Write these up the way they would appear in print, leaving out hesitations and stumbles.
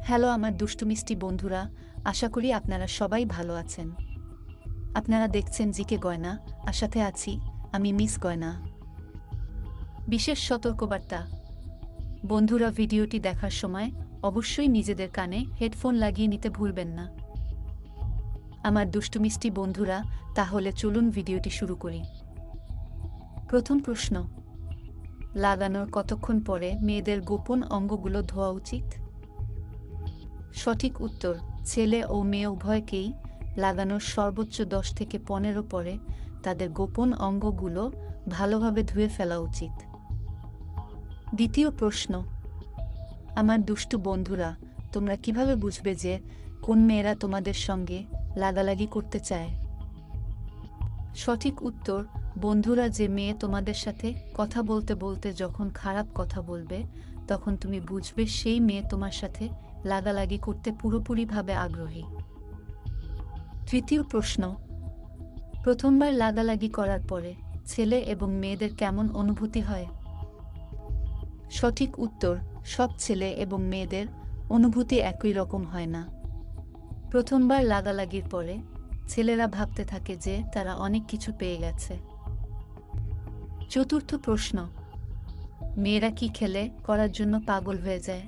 Hello আমার দুষ্টু মিষ্টি বন্ধুরা, আশা করি আপনারা সবাই ভালো আছেন। আপনারা দেখছেন জিকে গয়না, আর সাথে আছি আমি মিস গয়না। বিশেষ সতর্কবার্তা, বন্ধুরা ভিডিওটি দেখার সময় অবশ্যই নিজেদের কানে হেডফোন লাগিয়ে নিতে ভুলবেন না। আমার দুষ্টু মিষ্টি বন্ধুরা, তাহলে চলুন ভিডিওটি শুরু করি। প্রথম প্রশ্ন, লাগানোর কতক্ষণ পরে মেয়েদের গোপন অঙ্গগুলো ধোয়া উচিত? সঠিক উত্তর, ছেলে ও মেয়ে উভয়কেই লাগানোর সর্বোচ্চ 10 থেকে 15 পরে তাদের গোপন অঙ্গগুলো ভালোভাবে ধুয়ে ফেলা উচিত। দ্বিতীয় প্রশ্ন, আমার দুষ্টু বন্ধুরা, তোমরা কিভাবে বুঝবে যে কোন মেয়েরা তোমাদের সঙ্গে লাগালাগি করতে চায়? সঠিক উত্তর, বন্ধুরা, যে মেয়ে তোমাদের সাথে কথা বলতে বলতে যখন খারাপ কথা বলবে তখন তুমি বুঝবে সেই মেয়ে তোমার সাথে লাগালাগি করতে পুরোপুরিভাবে আগ্রহী। তৃতীয় প্রশ্ন, প্রথমবার লাগালাগি করার পরে ছেলে এবং মেয়েদের কেমন অনুভূতি হয়? সঠিক উত্তর, সব ছেলে এবং মেয়েদের অনুভূতি একই রকম হয় না। প্রথমবার লাগালাগির পরে ছেলেরা ভাবতে থাকে যে তারা অনেক কিছু পেয়ে গেছে। চতুর্থ প্রশ্ন, মেয়েরা কি খেলে করার জন্য পাগল হয়ে যায়?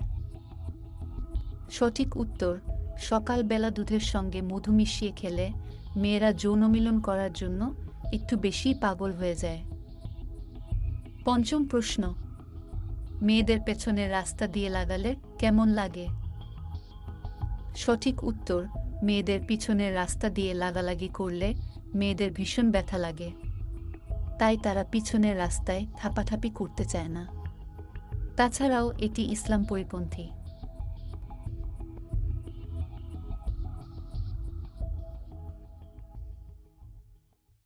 সঠিক উত্তর, সকালবেলা দুধের সঙ্গে মধু মিশিয়ে খেলে মেয়েরা যৌন মিলন করার জন্য একটু বেশি পাগল হয়ে যায়। পঞ্চম প্রশ্ন, মেয়েদের পেছনের রাস্তা দিয়ে লাগালে কেমন লাগে? সঠিক উত্তর, মেয়েদের পিছনের রাস্তা দিয়ে লাগালাগি করলে মেয়েদের ভীষণ ব্যথা লাগে, তাই তারা পিছনের রাস্তায় থাপাথাপি করতে চায় না। তাছাড়াও এটি ইসলাম পরিপন্থী।